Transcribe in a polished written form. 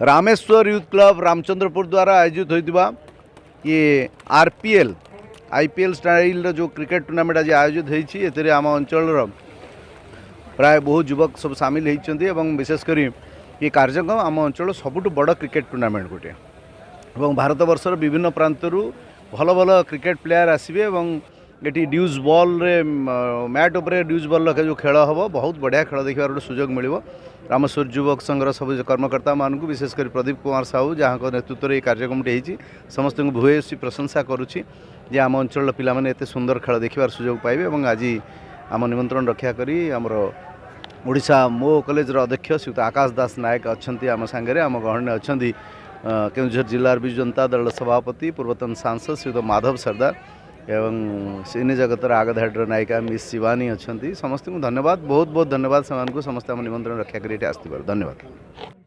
Rameshwar youth club Ramchandrapur द्वारा आयोजित होता ये आरपीएल आईपीएल स्टाइल जो क्रिकेट टूर्नामेंट आज आयोजित होती आम अंचल प्राय बहुत युवक सब सामिल होती विशेषकर ये कार्यक्रम आम अंचल सबुठ बड़ क्रिकेट टूर्नामेंट गोटे भारत वर्षर विभिन्न प्रांतरू भल भल क्रिकेट प्लेयर आसवे ये ड्यूज बॉल रे मैट उपरे ड्यूज बॉल जो खेल हम बहुत बढ़िया खेल देखा गोटे सुजोग मिल रामेश्वर युवक संघर सब कर्मकर्ता मानक विशेषकर प्रदीप कुमार साहू जहाँ नेतृत्व में कार्यक्रम होती समस्त भूयसी प्रशंसा करुच्ची जे आम अंचल पिलाने एत सुंदर खेल देखार सुजोग पाइबे और आज आम निमंत्रण रक्षा करी आमर ओडिशा मो कॉलेज अध्यक्ष श्रीयुत आकाश दास नायक अच्छा आम सांगे आम गहणे अच्छा केन्दुझर जिलार विजु जनता दल सभापति पूर्वतन सांसद श्रीयुत माधव सरदार एवं सिने जगतर आगधाड़ नायिका मिस शिवानी अच्छा समस्त को धन्यवाद बहुत बहुत धन्यवाद से समस्त आम निमंत्रण रक्षा कर धन्यवाद।